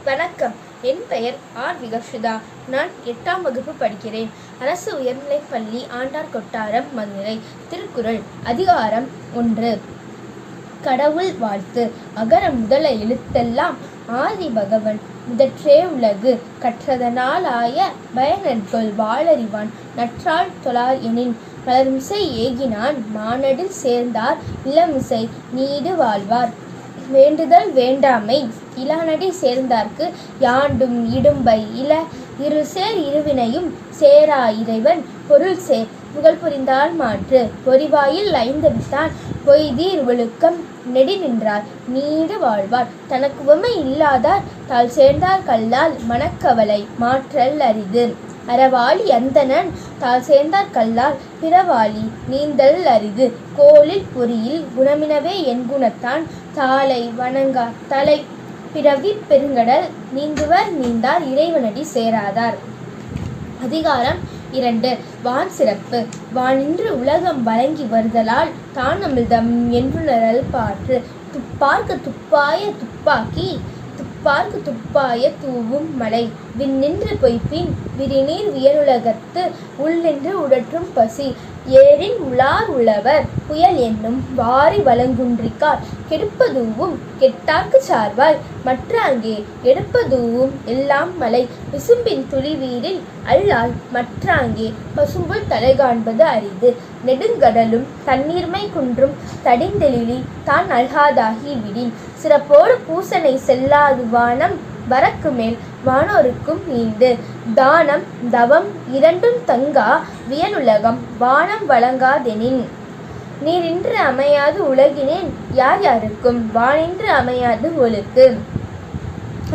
வணக்கம். என் பெயர் ஆர். விகர்ஷிதா. நான் 8ஆம் வகுப்பு படிக்கிறேன். அரசு உயர்நிலைப்பள்ளி, ஆண்டார் கொட்டாரம், மதுரை. திருக்குறள். அதிகாரம் 1. கடவுள் வாழ்த்து. அகர முதல எழுத்தெல்லாம் ஆதி பகவன் முதற்றே உலகு. கற்றதனால் ஆய பயனென்கொல் வாளறிவான் நற்றால் தொழார் எனின். மலர்மிசை ஏகினான் மானடில் சேர்ந்தார் இளமிசை நீடு வாழ்வார். வேண்டுதல் வேண்டாமை இலானடி சேர்ந்தார்க்கு யாண்டும் இடும்பை இல. இருசேர் இருவினையும் சேரா இறைவன் பொருள் சேர். புகழ் புரிந்தால் மாற்று பொறிவாயில் ஐந்தவித்தான் பொய்தீர் ஒழுக்கம் நெடி நின்றார் நீடு வாழ்வார். தனக்கு உவமை இல்லாதார் தாள் சேர்ந்தார் கல்லால் மனக்கவலை மாற்றல் அரிது. அறவாளி அந்தணன் தாள் சேர்ந்தார் கல்லால் பிறவாளி நீந்தல் அரிது. கோளில் பொறியில் குணமினவே என் குணத்தான் தாளை வணங்கா தலை. பிறவி பெருங்கடல் நீந்துவர் நீந்தார் இறைவனடி சேராதார். அதிகாரம் 2. வான் சிறப்பு. வானின்று உலகம் வழங்கி வருதலால் தான் அமிழ்தம் என்றுணரல் பாற்று. துப்பார்க்கு துப்பாய துப்பாக்கி துப்பார்க்கு துப்பாய தூவும் மலை. விண்ணின்று பொய்ப்பின் விரிநீர் வியனுலகத்து உள்நின்று உடற்றும் பசி. ஏரின் உளார் உழவர் புயல் என்னும் வாரி வளங்குன்றிக்கார். கெடுப்பதூவும் கெட்டார்க்கு சார்வாய் மற்ற அங்கே எடுப்பதூவும் எல்லாம் மலை. விசும்பின் துளிவீரில் அல்லால் மற்ற அங்கே பசும்புல் தலை காண்பது அரிது. நெடுங்கடலும் தண்ணீர்மை குன்றும் தடிந்தெழிலி தான் அல்காதாகி விடின். சிறப்போடு பூசனை செல்லாது வானம் வரக்கு மேல் வானோருக்கும் ஈண்டு. தானம் தவம் இரண்டும் தங்கா வியனுலகம் வானம் வழங்காதெனின். நீரின்று அமையாது உலகினேன் யார் யாருக்கும் வானின்று அமையாது ஒழுக்கு.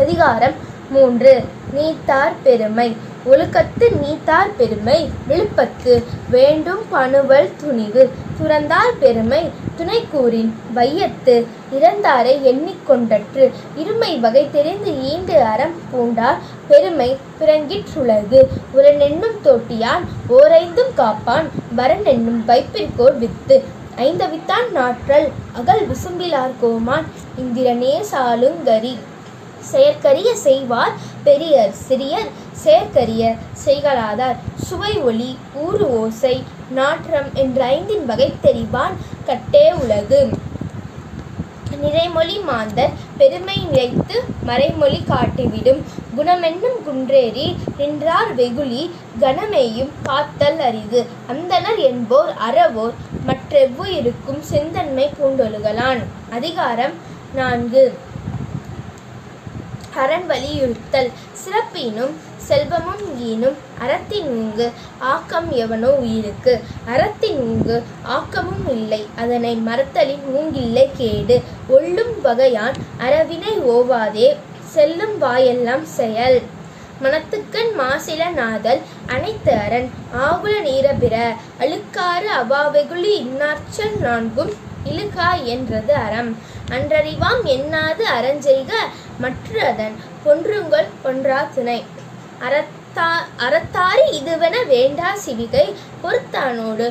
அதிகாரம் 3. நீத்தார் பெருமை. ஒழுக்கத்து நீத்தார் பெருமை விழுப்பத்து வேண்டும் பணுவல் துணிவு. துறந்தார் பெருமை துணை கூறின் வையத்து இறந்தாரை எண்ணிக்கொண்டற்று. இருமை வகை தெரிந்து ஈண்டு அறம் பூண்டார் பெருமை பிறங்கிற்றுலகு. உரனென்னும் தோட்டியான் ஓரைந்தும் காப்பான் வரனென்னும் வைப்பிற்கோர் வித்து. ஐந்தவித்தான் நாற்றல் அகல் விசும்பிலார் கோமான் இந்திரனே சாலுங்கரி. செயற்கரிய செய்வார் பெரியர் சிறியர் செயற்கரிய செய்கலாதார். சுவை ஒளி ஊறு ஓசை நாற்றம் என்ற ஐந்தின் வகை தெரிவான் கட்டே உலகு. நிறைமொழி மாந்தர் பெருமை நிலைத்து மறைமொழி காட்டிவிடும். குணமென்னும் குன்றேறி நின்றார் வெகுளி கணமேயும் காத்தல் அரிது. அந்தணர் என்போர் அறவோர் மற்றெவ்வுயிருக்கும் செந்தன்மை பூண்டொழுகலான். அதிகாரம் 4. அரண் வலியுறுத்தல். சிறப்பினும் செல்வமும் ஈனும் அறத்தின் ஊங்கு ஆக்கம் எவனோ உயிருக்கு. அறத்தின் ஊங்கு ஆக்கமும் இல்லை அதனை மறத்தலின் ஊங்கில்லை கேடு. ஒள்ளும் வகையான் அறவினை ஓவாதே செல்லும் வாயெல்லாம் செயல். மனத்துக்கண் மாசில நாதல் அனைத்து அரண் ஆகுல நீரபிற. அழுக்காறு அவாவெகுளி இன்னார்ச்சல் நான்கும் இழுகா என்றது அறம். அன்றறிவாம் எண்ணாது அறஞ்செய்க மற்ற அதன் பொன்றுங்கள் பொன்றா துணை. அறத்தாரி இதுவென வேண்டா சிவிகை பொறுத்தானோடு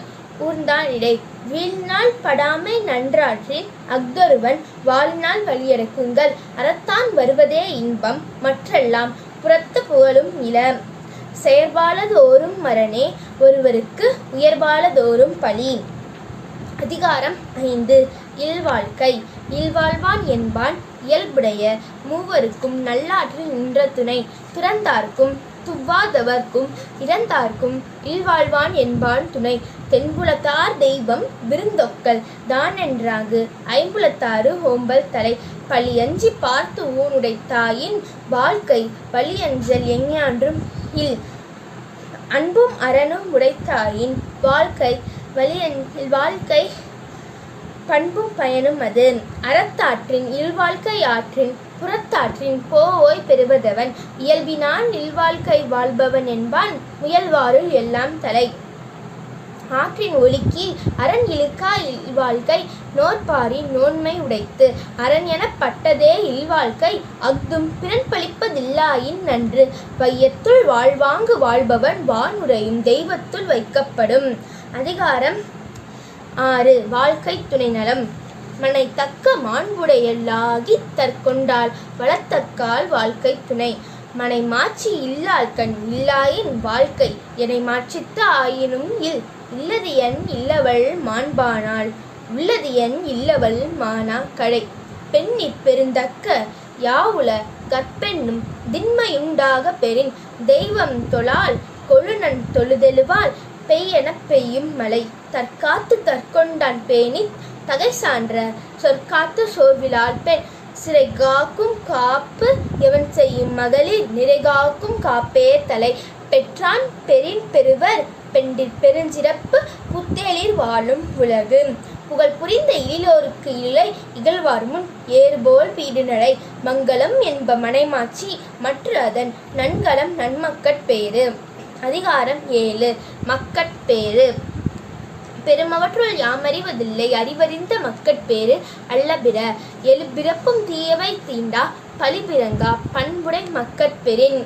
ஊர்ந்தான் இடை. வீழ்நாள் படாமை நன்றாற்றின் அஃதொருவன் வாழ்நாள் வழியடக்குங்கள். அறத்தான் வருவதே இன்பம் மற்றெல்லாம் புறத்து புகழும் இல. செயற்பாலதோறும் மரணே ஒருவருக்கு உயர்பாலதோறும் பழி. அதிகாரம் 5. இல்வாழ்க்கை. இல்வாழ்வான் என்பான் இயல்புடைய மூவருக்கும் நல்லாற்றில் நின்ற துணை. துறந்தார்க்கும் துவாதவர்க்கும் இறந்தார்க்கும் இல்வாழ்வான் என்பான் துணை. தென்புலத்தார் தெய்வம் விருந்தொக்கல் தானென்றாங்கு ஐம்புலத்தாறு ஓம்பல் தலை. பழியஞ்சி பார்த்து ஊனுடைத்தாயின் வாழ்க்கை வழியஞ்சல் எஞ்ஞான்றும் இல். அன்பும் அறனும் உடைத்தாயின் வாழ்க்கை வாழ்க்கை பண்பும் பயனும் அது. அறத்தாற்றின் இல்வாழ்க்கை ஆற்றின் புறத்தாற்றின் போய் பெறுவதவன். இயல்பினான் இல்வாழ்க்கை வாழ்பவன் என்பான் முயல்வாருள் எல்லாம் தலை. ஆற்றின் ஒழுக்கி அரண் இழுக்கா இல்வாழ்க்கை நோற்பாரின் நோன்மை உடைத்து. அரண் எனப்பட்டதே இல்வாழ்க்கை அஃதும் பிறன் பழிப்பதில்லாயின் நன்று. வையத்துள் வாழ்வாங்கு வாழ்பவன் வானுரையும் தெய்வத்துள் வைக்கப்படும். அதிகாரம் 6. வாழ்க்கை துணை நலம். மனை தக்க மாண்புடையல்லாகி தற்கொண்டால் வளர்த்தக்கால் வாழ்க்கை துணை. மனை மாட்சி இல்லாள் கண் இல்லாயின் வாழ்க்கை எனை மாட்சித்து ஆயினும் இல்லது என் இல்லவள் மாண்பானாள் உள்ளது என் இல்லவள் மானா கடை. பெண்ணிற் பெருந்தக்க யாவுல கற்பெண்ணும் திண்மையுண்டாக பெறின் தெய்வம் தொழால் கொழுநன் தொழுதெழுவாள் பெய்யெனப் பெய்யும் மழை. தற்காத்து தற்கொண்டான் பேணித் தகை சான்ற சொற்காத்து சோர்விலாள் பெண் சிறை காக்கும் காப்பு எவன் செய்யும் மகளிர் நிறை காக்கும் காப்பே தலை. பெற்றான் பெறின் பெறுவர் பெண்டிற் பெருஞ்சிறப்பு புத்தேளிர் வாழும் உலகு. புகழ் புரிந்த இழிலோருக்கு இல்லை இகழ்வார் முன் ஏறுபோல் வீடுநடை. மங்களம் என்ப மனைமாட்சி மற்ற அதன் நன்கலம் நன்மக்கட்பேறு. அதிகாரம் 7 மக்கட்பேறு. பெருமவற்றுள் யாமறிவதில்லை அறிவறிந்த மக்கட்பேறு அல்லபிற. எழுபிறப்பும் தீயவை தீண்டா பழிபிறங்கா பண்புடை மக்கட்பெறின்.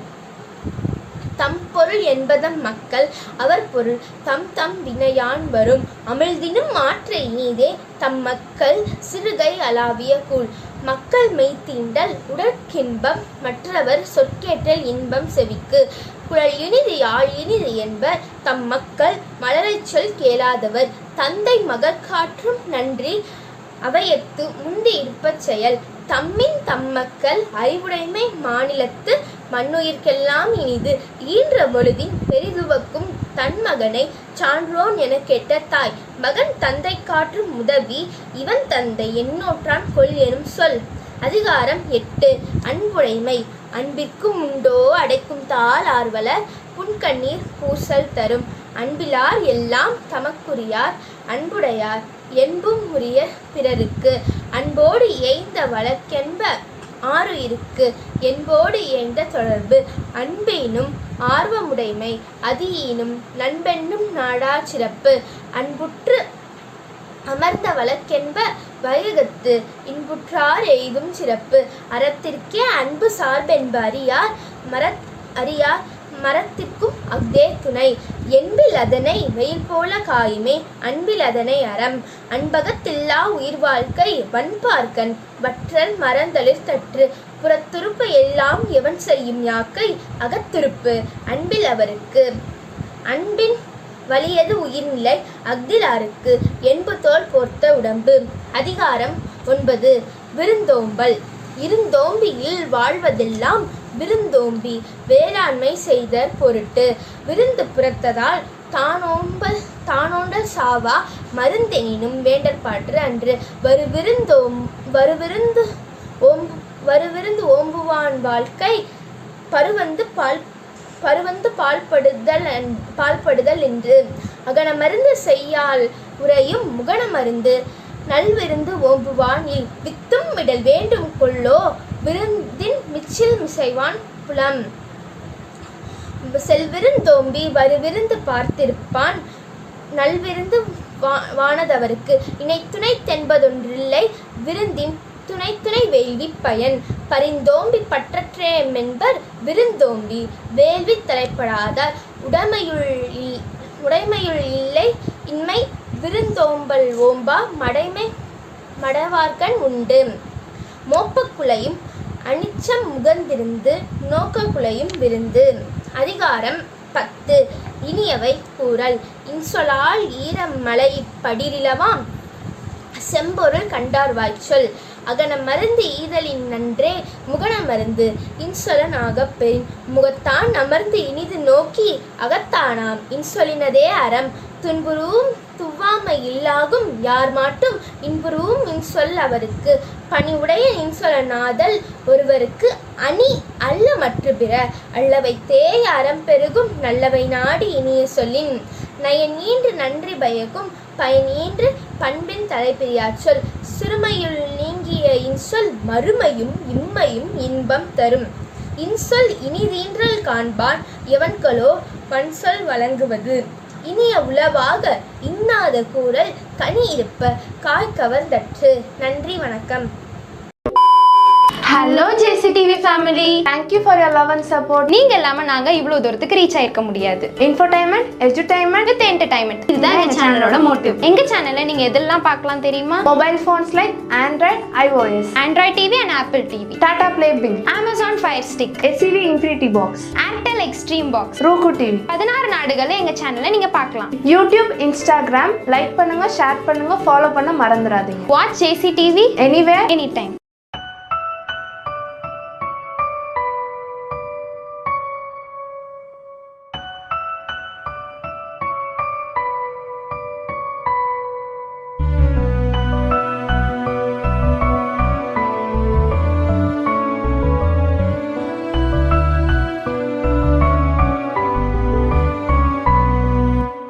தம் பொருள் என்பதம் மக்கள் அவர் பொருள் தம் தம் வினையான் வரும். அமிழ்தினும் மாற்ற இனிதே தம் மக்கள் சிறுகை அளாவிய கூழ். மக்கள் மெய்த்தீண்டல் உடற்கின்பம் மற்றவர் சொற்கேட்டல் இன்பம் செவிக்கு. குழல் இனிது யாழ் இனிது என்பர் தம் மக்கள் மலரைச் சொல் கேளாதவர். தந்தை மகற்காற்றும் நன்றி அவையத்து முந்தி இருப்பச் செயல். தம்மின் தம்மக்கள் அறிவுடைமை மாநிலத்து மண்ணுயிர்க்கெல்லாம் இனிது. ஈன்ற பொழுதின் பெரிதுவக்கும் தன் மகனை சான்றோன் என கேட்ட தாய். மகன் தந்தை காற்றும் உதவி இவன் தந்தை எண்ணோற்றான் கொல் எனும் சொல். அதிகாரம் 8 அன்புடைமை. அன்பிற்கும் உண்டோ அடைக்கும் தாள் ஆர்வலர் புன்கண்ணீர் பூசல் தரும். அன்பிலார் எல்லாம் தமக்குரியார் அன்புடையார் என்பும் உரிய பிறருக்கு. அன்போடு ஏய்ந்த வழக்கென்ப ஆருயிருக்கு என்போடு ஏய்ந்த தொடர்பு. அன்பெனும் ஆர்வமுடைமை அதியீனும் நண்பென்னும் நாடா சிறப்பு. அன்புற்று அமர்ந்த வழக்கென்ப வையகத்து இன்புற்றார் எய்தும் சிறப்பு. அறத்திற்கே அன்பு சார்பென்ப அறியார் மரத்திற்கும் அஃதே துணை. என்பில் அதனை வெயில் போல காயுமே அன்பில் அதனை அறம். அன்பகத்தில்லா உயிர் வாழ்க்கை வன்பார்க்கன் வற்றல் மறந்தளிர் தற்று. புறத்துறுப்பு எல்லாம் எவன் செய்யும் யாக்கை அகத்துறுப்பு அன்பில் அவருக்கு. அன்பின் வலியது உயிர்நிலை அஃதிலாருக்கு என்பு தோல் போர்த்த உடம்பு. அதிகாரம் 9 விருந்தோம்பல். இருந்தோம்பியில் வாழ்வதெல்லாம் விருந்தோம்பி வேளாண்மை செய்தற் பொருட்டு. விருந்து புறத்ததால் தானோண்டல் சாவா மருந்தெனினும் வேண்டற்பாற்று அன்று. வருவிருந்து ஓம்புவான் வாழ்க்கை பருவந்து பால்படுதல் என்று. அகனமருந்து செய்யால் உறையும் முகனமருந்து நல்விருந்து ஓம்புவான் இல். வித்தும் விடல் வேண்டும் கொள்ளோ விருந்தின் மிச்சில் மிசைவான் புலம். செல்விருந்தோம்பி வருவிருந்து பார்த்திருப்பான் நல்விருந்து வானதவருக்கு. இணைத்துணை தென்பதொன்றில்லை விருந்தின் துணை வேள்வி பயன். பரிந்தோம்பி பற்றற்றேமென்பர் விருந்தோம்பி வேள்வி தலைப்படாதார். உடைமையுள் இல்லை இன்மை விருந்தோம்பல் ஓம்பா மடவார்கண் உண்டு. மோப்பக்குலையும் அனிச்சம் முகந்திருந்து நோக்கக்குலையும் விருந்து. அதிகாரம் 10 இனியவை கூறல். இன்சொலால் ஈரமலை படிரிலவாம் செம்பொருள் கண்டார் வாய்ச்சொல். அகன மருந்து ஈதலின் நன்றே முகன மருந்து இன்சொலன் ஆகப் பெறின். முகத்தான் அமர்ந்து இனிது நோக்கி அகத்தானாம் இன்சொலினதே அறம். துன்புறுவும் துவாமை இல்லாகும் யார் மாட்டும் இன்புறுவும் இன்சொல் அவருக்கு. பணிவுடைய இன்சொல நாதல் ஒருவருக்கு அணி அல்ல மற்ற பிற. அல்லவை தேய் அறம் பெருகும் நல்லவை நாடி இனிய சொல்லின். நயன் ஈன்று நன்றி பயக்கும் பயன் ஈன்று பண்பின் தலைப்பிரியாச் சொல். சிறுமையுள் நீங்கிய இன்சொல் மறுமையும் இம்மையும் இன்பம் தரும். இன்சொல் இனிதீன்றல் காண்பான் எவன்களோ வன்சொல் வழங்குவது. இனிய உளவாக இன்னாத கூறல் கனி இருப்ப காய் கவர்ந்தற்று. நன்றி, வணக்கம். Hello JCTV family, thank you for your love and support. நீங்க இல்லாம நாங்க இவ்வளவு தூரத்துக்கு ரீச் ஆயிருக்க முடியாது. இன்ஃபர்டைன்மெண்ட், எஜுடைன்மெண்ட் வித் என்டர்டைன்மெண்ட், இதுதான் எங்க சேனலோட மோட்டிவ். எங்க சேனல்ல நீங்க எதெல்லாம் பார்க்கலாம் தெரியுமா? Mobile phones like Android, iOS, Android TV and Apple TV, Tata Play Binge, Amazon Fire Stick, SCV Infinity Box, Airtel Xstream Box, Roku TV. 16 நாடுகள்ல எங்க சேனல்ல நீங்க பார்க்கலாம். யூடியூப், இன்ஸ்டாகிராம் லைக் பண்ணுங்க, ஷேர் பண்ணுங்க, ஃபாலோ பண்ண மறந்துடாதீங்க. Watch JCTV anywhere, any time.